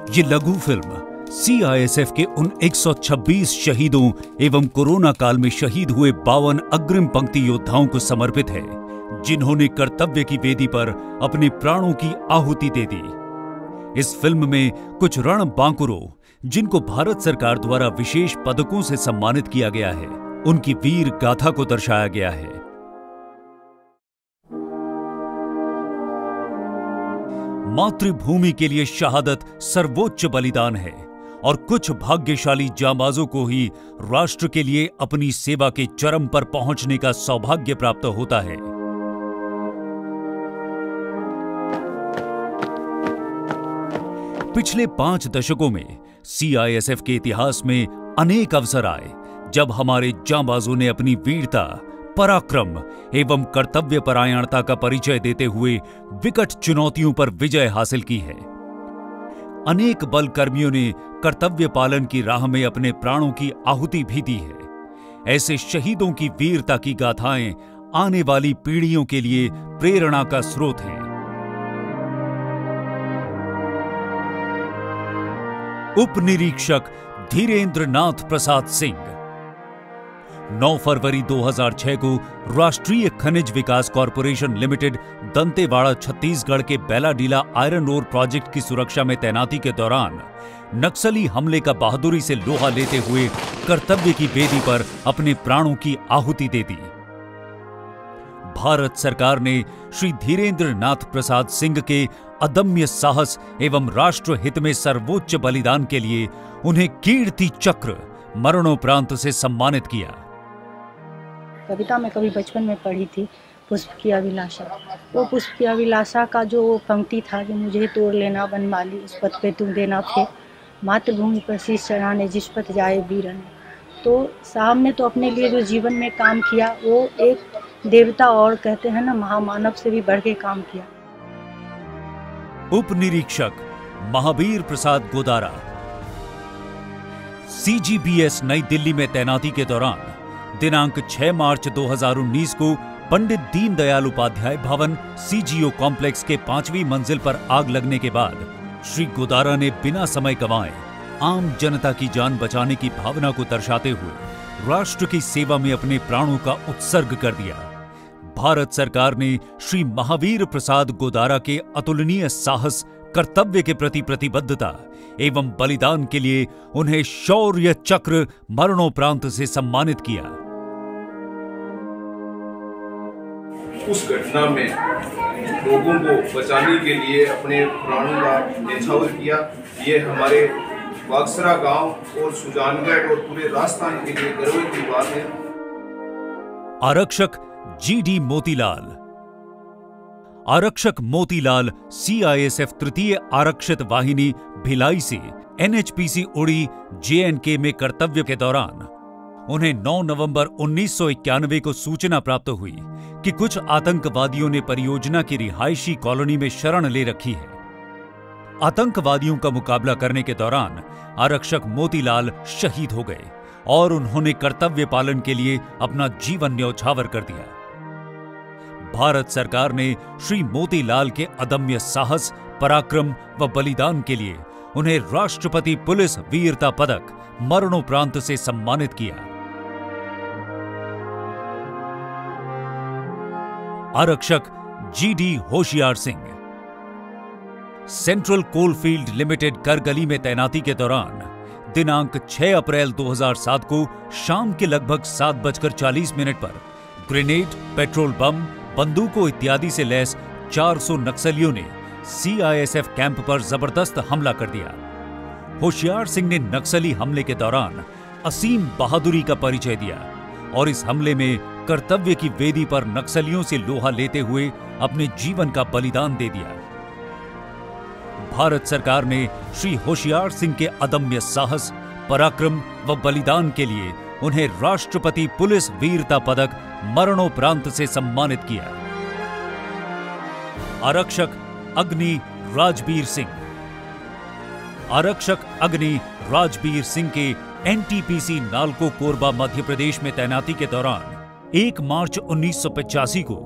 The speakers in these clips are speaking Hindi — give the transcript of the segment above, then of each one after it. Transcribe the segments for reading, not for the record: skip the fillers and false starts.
ये लघु फिल्म सीआईएसएफ के उन 126 शहीदों एवं कोरोना काल में शहीद हुए 52 अग्रिम पंक्ति योद्धाओं को समर्पित है, जिन्होंने कर्तव्य की वेदी पर अपने प्राणों की आहुति दे दी। इस फिल्म में कुछ रण बांकुरों, जिनको भारत सरकार द्वारा विशेष पदकों से सम्मानित किया गया है, उनकी वीर गाथा को दर्शाया गया है। मातृभूमि के लिए शहादत सर्वोच्च बलिदान है और कुछ भाग्यशाली जांबाजों को ही राष्ट्र के लिए अपनी सेवा के चरम पर पहुंचने का सौभाग्य प्राप्त होता है। पिछले 5 दशकों में सीआईएसएफ के इतिहास में अनेक अवसर आए जब हमारे जांबाजों ने अपनी वीरता, पराक्रम एवं कर्तव्य परायणता का परिचय देते हुए विकट चुनौतियों पर विजय हासिल की है। अनेक बल कर्मियों ने कर्तव्य पालन की राह में अपने प्राणों की आहुति भी दी है। ऐसे शहीदों की वीरता की गाथाएं आने वाली पीढ़ियों के लिए प्रेरणा का स्रोत हैं। उप निरीक्षक धीरेन्द्र नाथ प्रसाद सिंह 9 फरवरी 2006 को राष्ट्रीय खनिज विकास कॉरपोरेशन लिमिटेड दंतेवाड़ा छत्तीसगढ़ के बेलाडीला आयरन ओर प्रोजेक्ट की सुरक्षा में तैनाती के दौरान नक्सली हमले का बहादुरी से लोहा लेते हुए कर्तव्य की वेदी पर अपने प्राणों की आहुति दे दी। भारत सरकार ने श्री धीरेन्द्र नाथ प्रसाद सिंह के अदम्य साहस एवं राष्ट्र हित में सर्वोच्च बलिदान के लिए उन्हें कीर्ति चक्र मरणोपरांत से सम्मानित किया। कविता मैं कभी बचपन में पढ़ी थी, पुष्प की अभिलाषा। वो पुष्प की अभिलाषा का जो पंक्ति था कि मुझे तोड़ लेना वनमाली, उस पथ पे तू देना फेंक, मातृभूमि पर शीश चढ़ाने जिस पथ जाए वीरन। तो साहब ने तो अपने लिए जो जीवन में काम किया, वो एक देवता और कहते हैं ना महामानव से भी बढ़ के काम किया। उप निरीक्षक महावीर प्रसाद गोदारा सीजीबीएस नई दिल्ली में तैनाती के दौरान दिनांक 6 मार्च 2019 को पंडित दीनदयाल उपाध्याय भवन सीजीओ कॉम्प्लेक्स के 5वीं मंजिल पर आग लगने के बाद श्री गोदारा ने बिना समय गंवाए आम जनता की जान बचाने की भावना को दर्शाते हुए राष्ट्र की सेवा में अपने प्राणों का उत्सर्ग कर दिया। भारत सरकार ने श्री महावीर प्रसाद गोदारा के अतुलनीय साहस, कर्तव्य के प्रति प्रतिबद्धता एवं बलिदान के लिए उन्हें शौर्य चक्र मरणोपरांत से सम्मानित किया। उस घटना में लोगों को बचाने के लिए अपने प्राणों का न्यौछावर किया। ये हमारे वागसरा गांव और सुजानगढ़ और पूरे राजस्थान के लिए गर्व की बात है। आरक्षक जीडी मोतीलाल। आरक्षक मोतीलाल सीआईएसएफ तृतीय आरक्षित वाहिनी भिलाई से एनएचपीसी उड़ी जेएनके में कर्तव्य के दौरान उन्हें 9 नवंबर 1991 को सूचना प्राप्त हुई कि कुछ आतंकवादियों ने परियोजना की रिहायशी कॉलोनी में शरण ले रखी है। आतंकवादियों का मुकाबला करने के दौरान आरक्षक मोतीलाल शहीद हो गए और उन्होंने कर्तव्य पालन के लिए अपना जीवन न्यौछावर कर दिया। भारत सरकार ने श्री मोतीलाल के अदम्य साहस, पराक्रम व बलिदान के लिए उन्हें राष्ट्रपति पुलिस वीरता पदक मरणोपरांत से सम्मानित किया। आरक्षक GD Hoshiyar Singh central coalfield limited Kargali में तैनाती के दौरान दिनांक 6 अप्रैल 2007 को शाम के लगभग 7:40 पर ग्रेनेड, पेट्रोल बम, बंदूकों इत्यादि से लैस 400 नक्सलियों ने सीआईएसएफ कैंप पर जबरदस्त हमला कर दिया। होशियार सिंह ने नक्सली हमले के दौरान असीम बहादुरी का परिचय दिया और इस हमले में कर्तव्य की वेदी पर नक्सलियों से लोहा लेते हुए अपने जीवन का बलिदान दे दिया। भारत सरकार ने श्री होशियार सिंह के अदम्य साहस, पराक्रम व बलिदान के लिए उन्हें राष्ट्रपति पुलिस वीरता पदक मरणोपरांत से सम्मानित किया। आरक्षक अग्नि राजबीर सिंह। आरक्षक अग्नि राजबीर सिंह के एनटीपीसी नालको कोरबा मध्य प्रदेश में तैनाती के दौरान 1 मार्च 1985 को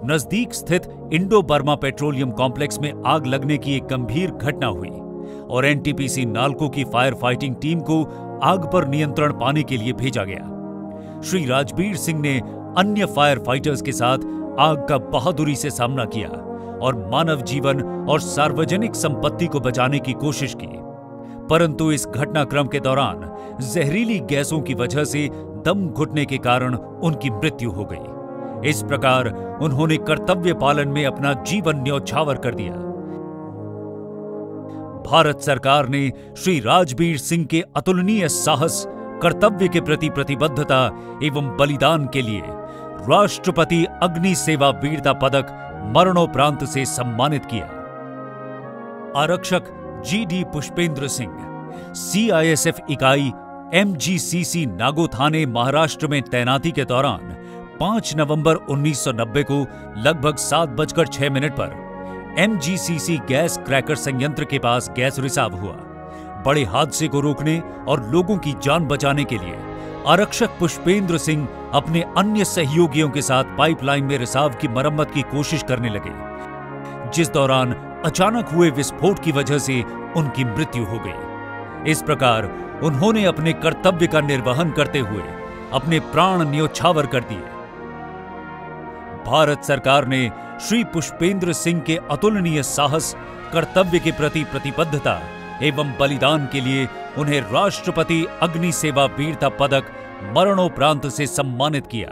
नजदीक स्थित इंडो बर्मा पेट्रोलियम कॉम्प्लेक्स में आग लगने की एक गंभीर घटना हुई, और एनटीपीसी नालको की फायर फाइटिंग टीम को आग पर नियंत्रण पाने के लिए भेजा गया। श्री राजबीर सिंह ने अन्य फायर फाइटर्स के साथ आग का बहादुरी से सामना किया और मानव जीवन और सार्वजनिक संपत्ति को बचाने की कोशिश की, परंतु इस घटनाक्रम के दौरान जहरीली गैसों की वजह से दम घुटने के कारण उनकी मृत्यु हो गई। इस प्रकार उन्होंने कर्तव्य पालन में अपना जीवन न्यौछावर कर दिया। भारत सरकार ने श्री राजबीर सिंह के अतुलनीय साहस, कर्तव्य के प्रति प्रतिबद्धता एवं बलिदान के लिए राष्ट्रपति अग्नि सेवा वीरता पदक मरणोपरांत से सम्मानित किया। आरक्षक GD पुष्पेंद्र सिंह CISF इकाई MGCC नागो थाने महाराष्ट्र में तैनाती के दौरान 5 नवंबर 1990 को लगभग 7:06 पर MGCC गैस क्रैकर संयंत्र के पास गैस रिसाव हुआ। बड़े हादसे को रोकने और लोगों की जान बचाने के लिए आरक्षक पुष्पेंद्र सिंह अपने अन्य सहयोगियों के साथ पाइपलाइन में रिसाव की मरम्मत की कोशिश करने लगे, जिस दौरान अचानक हुए विस्फोट की वजह से उनकी मृत्यु हो गई। इस प्रकार उन्होंने अपने कर्तव्य का निर्वहन करते हुए अपने प्राण न्यौछावर कर दिए। भारत सरकार ने श्री पुष्पेंद्र सिंह के अतुलनीय साहस, कर्तव्य के प्रति प्रतिबद्धता एवं बलिदान के लिए उन्हें राष्ट्रपति अग्नि सेवा वीरता पदक मरणोपरांत से सम्मानित किया।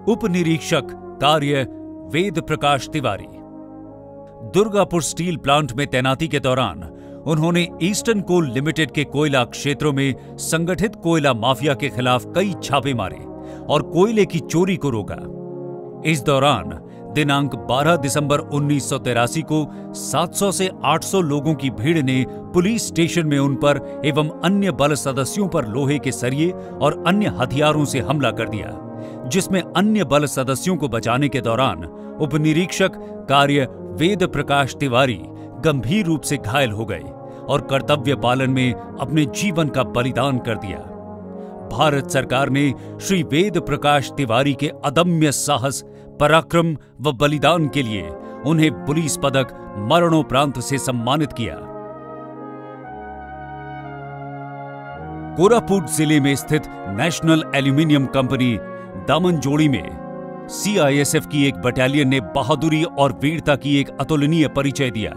उप निरीक्षक कार्य वेद प्रकाश तिवारी दुर्गापुर स्टील प्लांट में तैनाती के दौरान उन्होंने ईस्टर्न कोल लिमिटेड के कोयला क्षेत्रों में संगठित कोयला माफिया के खिलाफ कई छापे मारे और कोयले की चोरी को रोका। इस दौरान दिनांक 12 दिसंबर 1983 को 700 से 800 लोगों की भीड़ ने पुलिस स्टेशन में उन पर एवं अन्य बल सदस्यों पर लोहे के सरिये और अन्य हथियारों से हमला कर दिया, जिसमें अन्य बल सदस्यों को बचाने के दौरान उपनिरीक्षक कार्य वेद प्रकाश तिवारी गंभीर रूप से घायल हो गए और कर्तव्य पालन में अपने जीवन का बलिदान कर दिया। भारत सरकार ने श्री वेद प्रकाश तिवारी के अदम्य साहस, पराक्रम व बलिदान के लिए उन्हें पुलिस पदक मरणोपरांत से सम्मानित किया। कोरापुट जिले में स्थित नेशनल एल्यूमिनियम कंपनी दामनजोड़ी में CISF की एक बटालियन ने बहादुरी और वीरता की एक अतुलनीय परिचय दिया।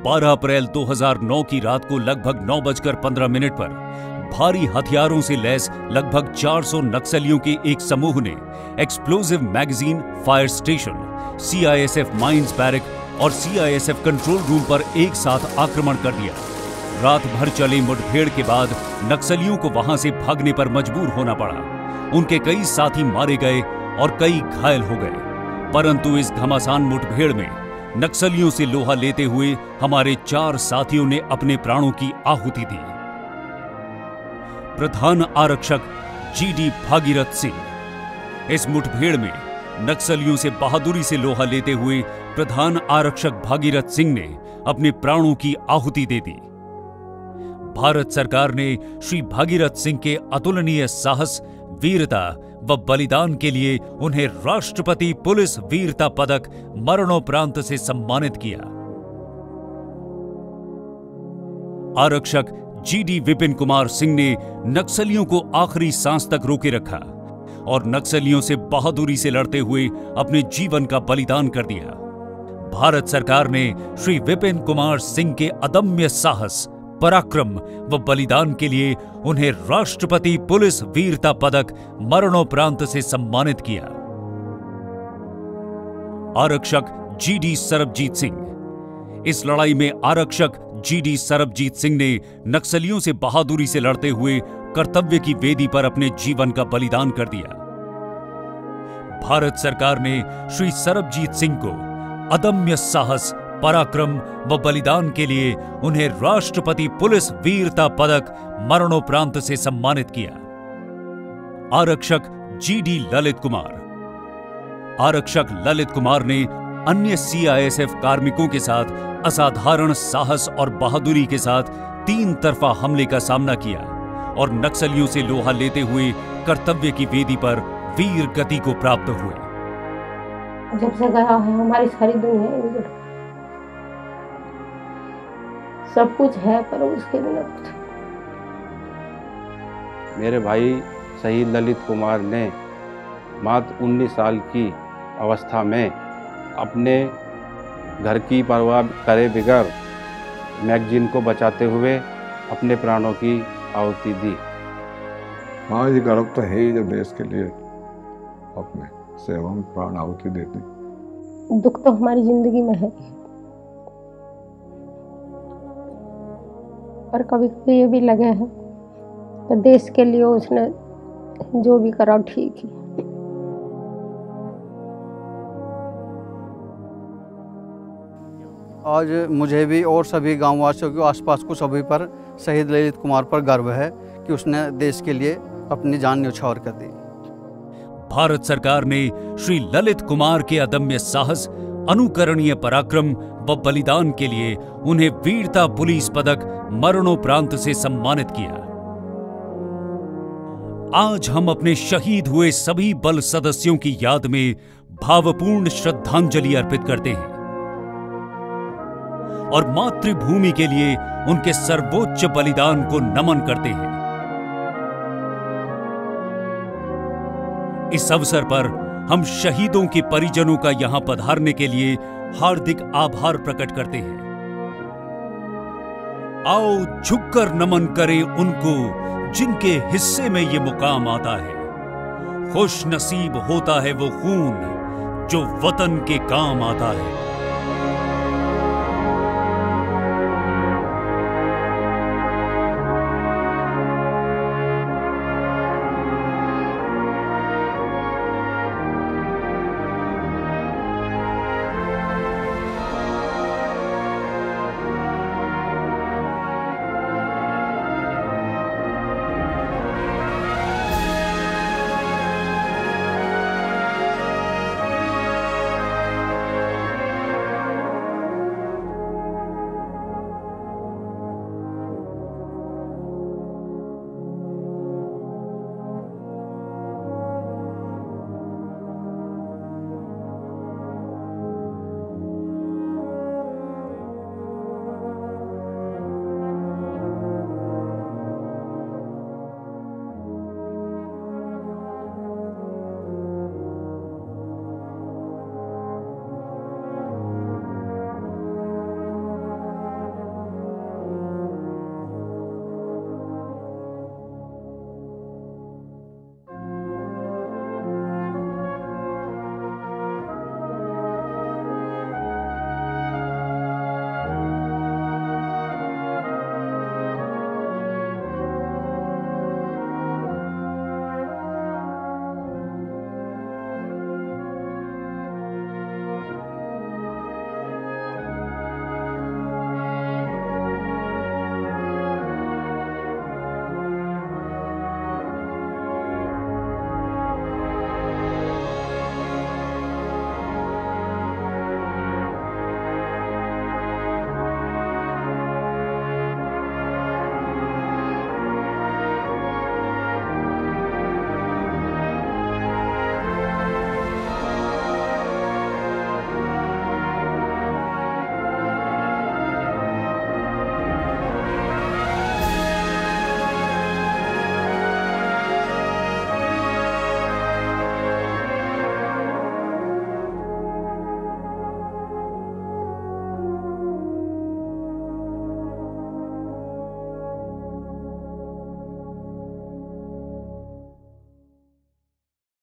12 अप्रैल 2009 की रात को लगभग 9:15 पर भारी हथियारों से लैस लगभग 400 नक्सलियों के एक समूह ने explosive magazine fire station, CISF mines barrack और CISF कंट्रोल रूम पर एक साथ आक्रमण कर दिया। रात भर चले मुठभेड़ के बाद नक्सलियों को वहां से भागने पर मजबूर होना पड़ा। उनके कई साथी मारे गए और कई घायल हो गए, परंतु इस घमासान मुठभेड़ में नक्सलियों से लोहा लेते हुए हमारे 4 साथियों ने अपने प्राणों की आहुति दी। प्रधान आरक्षक GD भागीरथ सिंह इस मुठभेड़ में नक्सलियों से बहादुरी से लोहा लेते हुए प्रधान आरक्षक भागीरथ सिंह ने अपने प्राणों की आहुति दे दी। भारत सरकार ने श्री भागीरथ सिंह के अतुलनीय साहस, वीरता व बलिदान के लिए उन्हें राष्ट्रपति पुलिस वीरता पदक मरणोपरांत से सम्मानित किया। आरक्षक GD विपिन कुमार सिंह ने नक्सलियों को आखिरी सांस तक रोके रखा और नक्सलियों से बहादुरी से लड़ते हुए अपने जीवन का बलिदान कर दिया। भारत सरकार ने श्री विपिन कुमार सिंह के अदम्य साहस, पराक्रम व बलिदान के लिए उन्हें राष्ट्रपति पुलिस वीरता पदक मरणोपरांत से सम्मानित किया। आरक्षक GD सरबजीत सिंह इस लड़ाई में आरक्षक GD सरबजीत सिंह ने नक्सलियों से बहादुरी से लड़ते हुए कर्तव्य की वेदी पर अपने जीवन का बलिदान कर दिया। भारत सरकार ने श्री सरबजीत सिंह को अदम्य साहस, पराक्रम व बलिदान के लिए उन्हें राष्ट्रपति पुलिस वीरता पदक मरणोपरांत से सम्मानित किया। आरक्षक GD ललित कुमार आरक्षक ललित कुमार ने अन्य CISF कार्मिकों के साथ असाधारण साहस और बहादुरी के साथ 3 तरफा हमले का सामना किया और नक्सलियों से लोहा लेते हुए कर्तव्य की वेदी पर वीर गति को प्राप्त हुए। जब से गया है हमारी सारी दुनिया सब कुछ है पर उसके बिना कुछ। मेरे भाई शहीद ललित कुमार ने मात्र 19 साल की अवस्था में अपने घर की परवाह करे बिगर मैगजीन को बचाते हुए अपने प्राणों की आहुति दी। हाँ, ये गर्व तो है ही जब देश के लिए अपने सेवा में प्राण आहुति देते। दुख तो हमारी जिंदगी में है, पर कभी कभी ये भी लगे है तो देश के लिए उसने जो भी करा ठीक है। आज मुझे भी और सभी गांववासियों के आसपास को सभी पर शहीद ललित कुमार पर गर्व है कि उसने देश के लिए अपनी जान न्यौछावर कर दी। भारत सरकार ने श्री ललित कुमार के अदम्य साहस, अनुकरणीय पराक्रम व बलिदान के लिए उन्हें वीरता पुलिस पदक मरणोपरांत से सम्मानित किया। आज हम अपने शहीद हुए सभी बल सदस्यों की याद में भावपूर्ण श्रद्धांजलि अर्पित करते हैं और मातृभूमि के लिए उनके सर्वोच्च बलिदान को नमन करते हैं। इस अवसर पर हम शहीदों के परिजनों का यहां पधारने के लिए हार्दिक आभार प्रकट करते हैं। आओ झुककर नमन करें उनको जिनके हिस्से में ये मुकाम आता है। खुश नसीब होता है वो खून जो वतन के काम आता है।